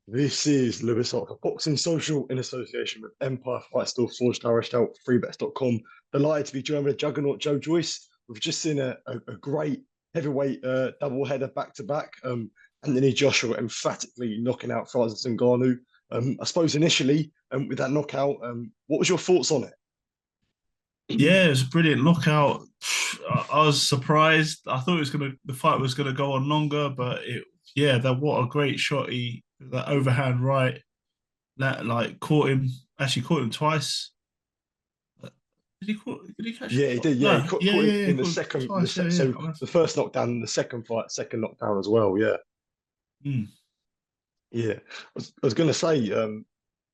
This is Lewis Hart for Boxing Social in association with Empire Fight Store, Forged Irish Out, freebets.com. Delighted to be joined with Juggernaut Joe Joyce. We've just seen a great heavyweight double header back to back. Anthony Joshua emphatically knocking out Francis Ngannou. I suppose initially with that knockout, what was your thoughts on it? Yeah, it was a brilliant knockout. I was surprised. I thought the fight was gonna go on longer, but that what a great shot. That overhand right that like actually caught him twice. Did he catch Yeah, him he twice? did. Yeah, he No, caught, yeah, caught him yeah, yeah, in the caught him second. twice. Yeah, yeah. So the first knockdown, and the second fight, second knockdown as well. Yeah, Mm. yeah. I was going to say,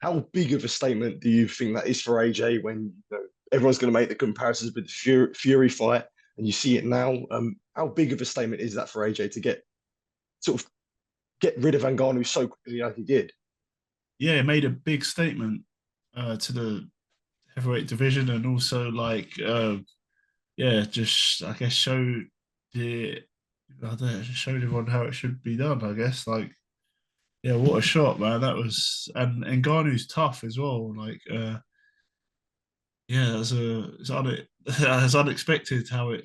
how big of a statement do you think that is for AJ when everyone's going to make the comparisons with the Fury fight, and you see it now? How big of a statement is that for AJ to sort of get rid of Ngannou so quickly like he did? Yeah, it made a big statement to the heavyweight division, and also just I guess showed the I don't know, just showed everyone how it should be done. I guess yeah, what a shot, man! That was and Ngannou's tough as well. Yeah, it's unexpected how it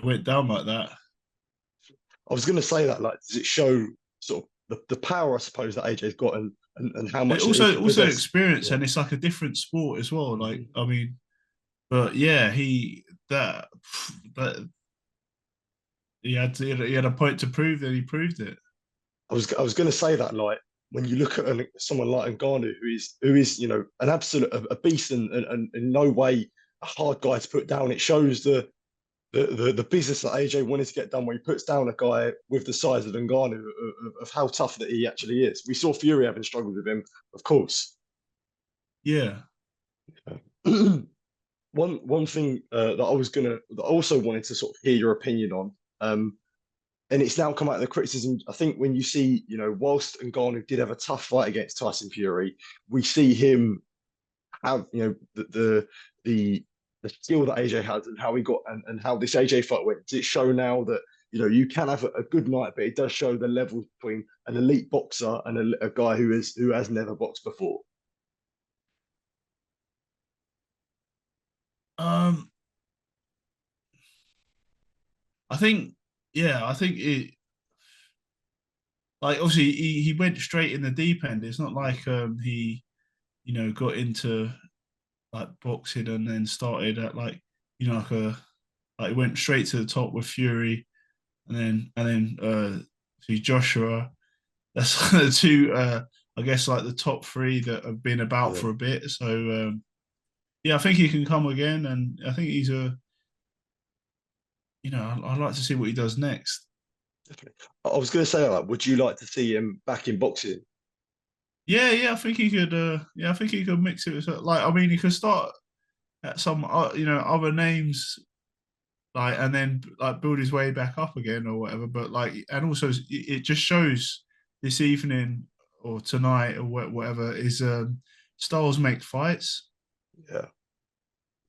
went down like that. I was going to say that, like, does it show sort of the power, I suppose, that AJ's got, and how It much he also can also possess? experience, Yeah. and it's like a different sport as well. Like Mhm. I mean, but yeah, that he had a point to prove that he proved it. I was going to say that, like, when you look at someone like Ngannou, who is an absolute a beast, and in no way a hard guy to put down. It shows the business that AJ wanted to get done when he puts down a guy with the size of Ngannou, of how tough that he actually is. We saw Fury having struggled with him, of course. Yeah. One thing that I also wanted to sort of hear your opinion on, and it's now come out of the criticism. I think when you see, whilst Ngannou did have a tough fight against Tyson Fury, we see him have, the the skill that AJ has, and how he got, and how this AJ fight went. Does it show now that you can have a good night, but it does show the levels between an elite boxer and a guy who has never boxed before? Um, I think I think it like obviously he went straight in the deep end. It's not like he got into like boxing and then started at like he went straight to the top with Fury and then see Joshua. That's the two I guess like the top three that have been about Yeah. for a bit. So yeah, I think he can come again, and I think he's a I'd like to see what he does next. Definitely. I was going to say, like, would you like to see him back in boxing? Yeah, yeah, I think he could. Yeah, I think he could mix it with like. I mean, he could start at some other names and then like build his way back up again or whatever. But like, and also it just shows this evening or tonight or whatever is styles make fights. Yeah,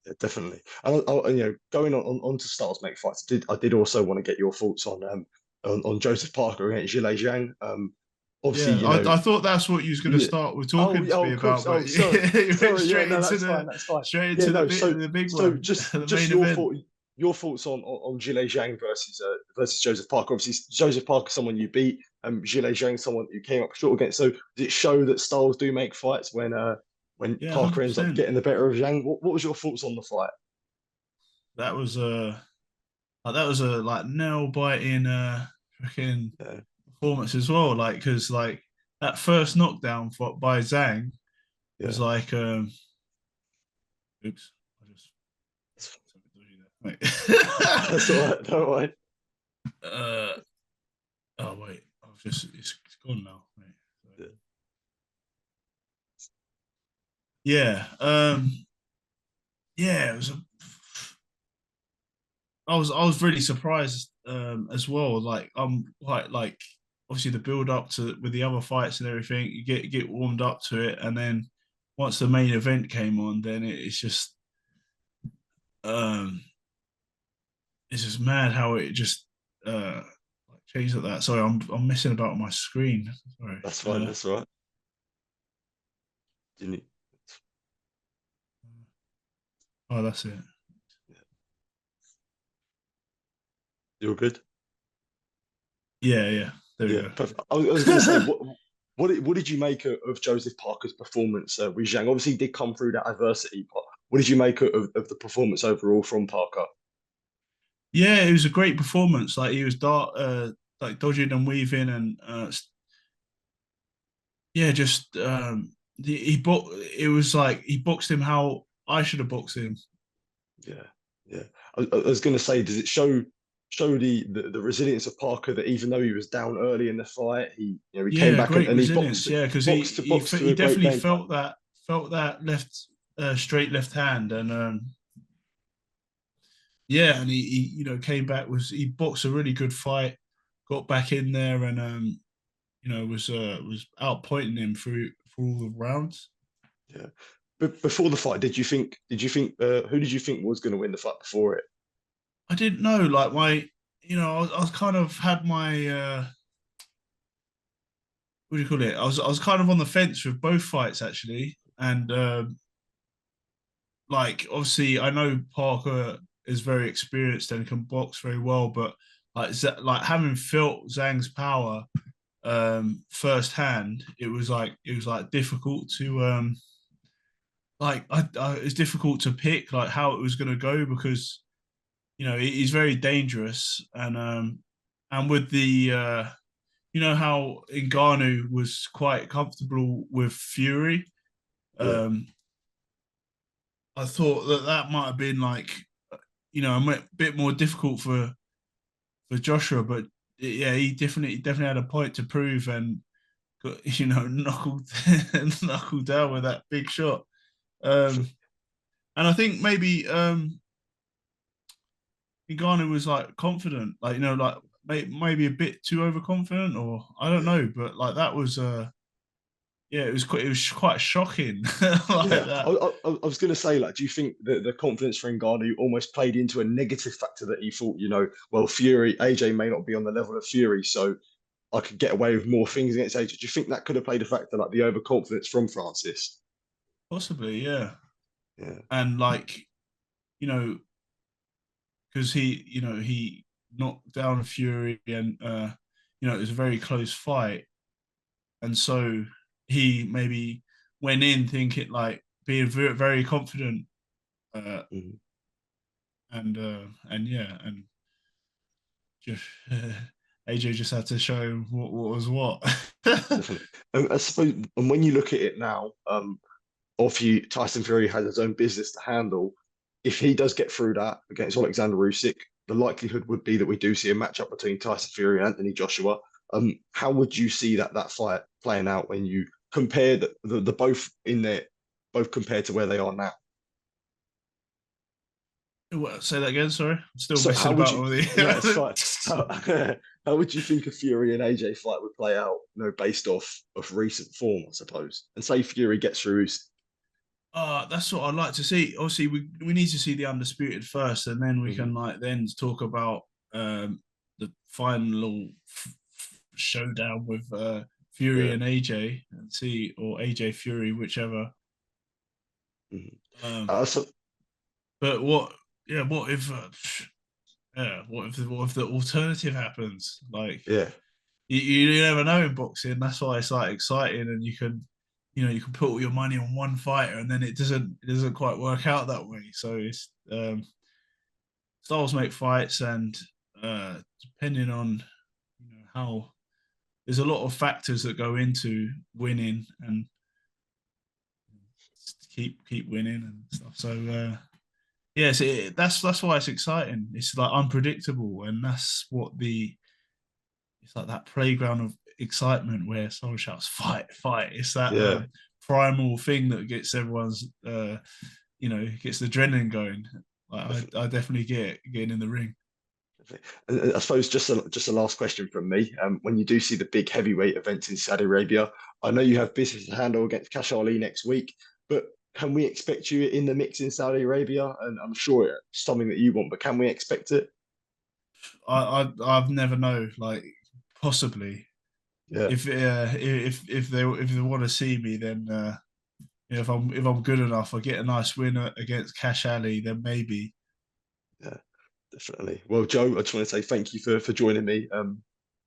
yeah, definitely. And going on to Styles make fights, I did also want to get your thoughts on Joseph Parker against Zhilei Zhang. Obviously, Yeah, I thought that's what you was going to yeah. start with Oh, talking yeah, to oh, me of course. about, Oh, but sorry, you went sorry. Yeah, no, that's fine. That's fine. Yeah, no. So, the big so one, just the just main your event. thought, your thoughts on Zhilei Zhang versus Joseph Parker. Obviously, Joseph Parker, someone you beat, Zhilei Zhang, someone you came up short against. So, does it show that styles do make fights when Yeah, Parker ends up 100%. getting the better of Zhang? What was your thoughts on the fight? That was that was a like nail biting freaking Yeah, performance as well. Like because like that first knockdown by Zhang was yeah. like oops, I just That's, something dodgy there. that's all right. Don't worry. uh, oh wait, I've just it's gone now. Wait, Yeah. yeah, yeah, it was. I was really surprised as well. Like I'm quite like obviously the build up to with the other fights and everything, you get warmed up to it, and then once the main event came on, then um it's just mad how it just like change at that. Sorry, I'm messing about on my screen. Sorry. That's fine. That's all right. Do you need, Oh, that's it. you're good. Yeah, yeah. There we Yeah, go. perfect. I was going to say, what did you make of Joseph Parker's performance with Zhang? Obviously, he did come through that adversity, but what did you make of the performance overall from Parker? Yeah, it was a great performance. Like he was like dodging and weaving, and yeah, just it was like he boxed him how I should have boxed him. Yeah, yeah. I was going to say, does it show the resilience of Parker that even though he was down early in the fight, he came Yeah, back great and he resilience. Yeah, because boxed to he a great definitely game plan. felt that left straight left hand, and yeah, and he came back, was he boxed a really good fight, got back in there, and was outpointing him through all the rounds. Yeah. But before the fight, who did you think was going to win the fight before it? I didn't know, like I was kind of had my what do you call it? I was kind of on the fence with both fights actually, and like obviously I know Parker is very experienced and can box very well, but like having felt Zhang's power firsthand, it was like difficult to it's difficult to pick like how it was going to go because he's very dangerous and with the how Ngannou was quite comfortable with Fury. Yeah, Um, I thought that that might have been like a bit more difficult for Joshua, but yeah, he definitely had a point to prove and got knuckled knuckled down with that big shot. Um, definitely. and I think maybe Ngannou was like confident, like like maybe a bit too overconfident, or I don't Yeah. know, but like that was yeah, it was quite shocking like Yeah, that. I was going to say, like, do you think that the confidence for Ngannou almost played into a negative factor that he thought, well, Fury, AJ may not be on the level of Fury, so I could get away with more things against AJ. Do you think that could have played a factor, like the overconfidence from Francis? Possibly, yeah. Yeah. And like, you know, because he knocked down Fury and it was a very close fight. And so he maybe went in thinking like being very, very confident uh Mhm. and yeah, and just AJ just had to show him what was what. Definitely. I suppose, and when you look at it now, obviously Tyson Fury has his own business to handle. If he does get through that against Alexander Usyk, the likelihood would be that we do see a matchup between Tyson Fury and Anthony Joshua. How would you see that fight playing out when you compare the both in there, both compared to where they are now? Say that again, sorry. I'm still So messing how would about you? with No, it's the fine. How, how would you think a Fury and AJ fight would play out? Based off of recent form, I suppose, and say Fury gets through. That's what I'd like to see. Obviously, we need to see the undisputed first, and then we Mhm. can like then talk about the final showdown with Fury Yeah. and AJ and see or AJ Fury, whichever. Mhm. Um, So but what? Yeah, what if? Yeah, what if the alternative happens? Like yeah, you never know in boxing. That's why it's like exciting, and you can put all your money on one fighter, and then it doesn't quite work out that way. So it's styles make fights, and depending on how there's a lot of factors that go into winning and keep winning and stuff. So yes, that's why it's exciting. It's like unpredictable, and that's what the it's like that playground of excitement where someone shouts "fight, fight." It's that yeah. primal thing that gets everyone's gets the adrenaline going. Like Definitely, I definitely get getting in the ring. definitely. And I suppose just a last question from me. When you do see the big heavyweight events in Saudi Arabia, I know you have business to handle against Cash Ali next week, but can we expect you in the mix in Saudi Arabia? And I'm sure it's something that you want, but can we expect it? I've never know like possibly. Yeah, If they want to see me, then if I'm good enough, I get a nice win against Cash Ali, then maybe. yeah, definitely. Well, Joe, I just want to say thank you for joining me.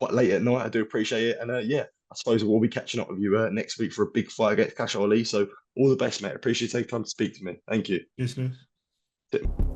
Quite late at night, I do appreciate it. And yeah, I suppose we'll be catching up with you next week for a big fight against Cash Ali. So all the best, mate. Appreciate you taking time to speak to me. Thank you. Cheers, Lewis.